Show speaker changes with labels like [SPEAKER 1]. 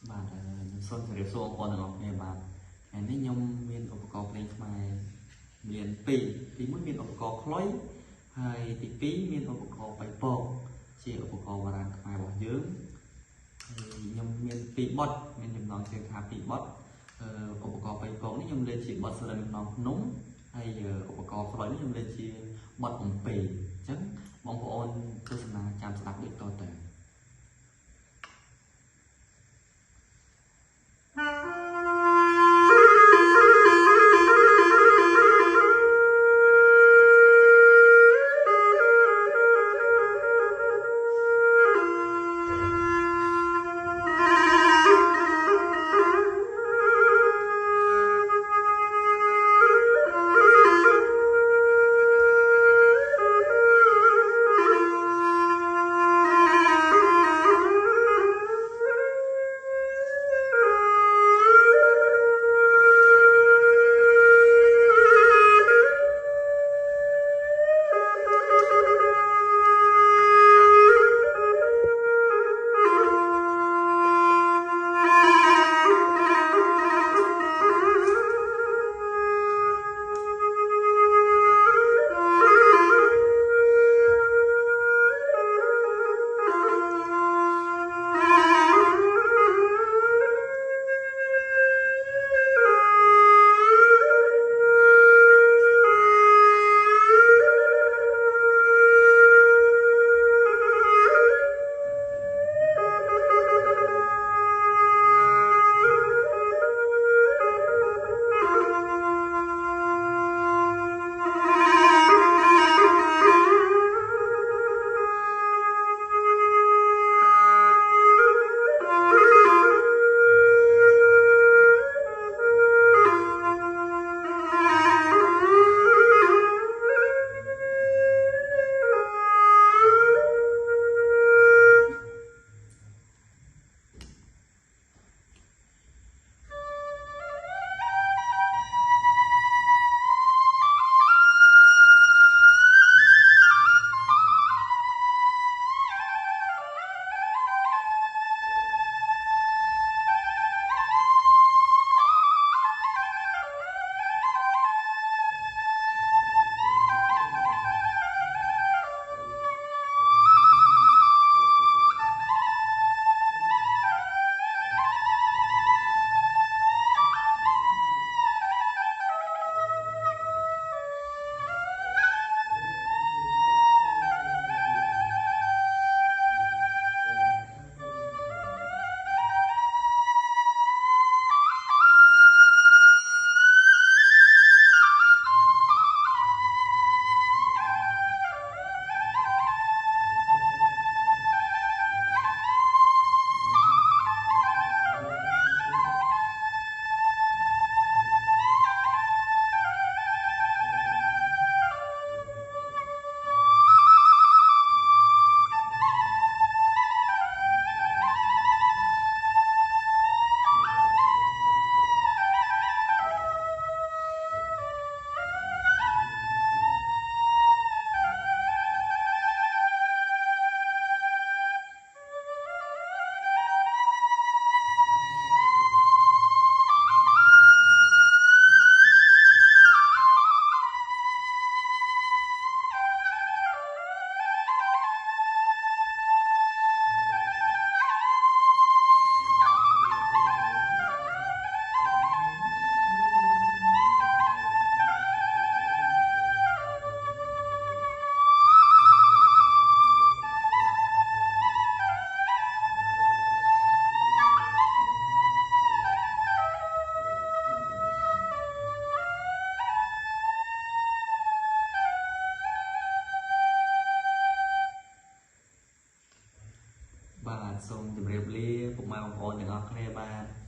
[SPEAKER 1] បាទសូមជម្រាបសួរបងប្អូនទាំងអស់គ្នាបាទថ្ងៃនេះខ្ញុំមានឧបករណ៍ភ្លេងខ្មែរមាន2ទី1មានឧបករណ៍ខ្លុយហើយទី2មានឧបករណ៍បៃពកជាឧបករណ៍បុរាណខ្មែររបស់យើងហើយខ្ញុំមាន2បទមានចំណងជើងថា2បទឧបករណ៍បៃពកនេះខ្ញុំលេងជាបទសរិនក្នុងភ្នំហើយឧបករណ៍ខ្លុយនេះខ្ញុំលេងជាបទបំពេអញ្ចឹងបងប្អូនទស្សនាចាំស្ដាប់ដូចតទៅបាទសូមជម្រាបលាពុកម៉ែបងប្អូនទាំងអស់គ្នាបាទ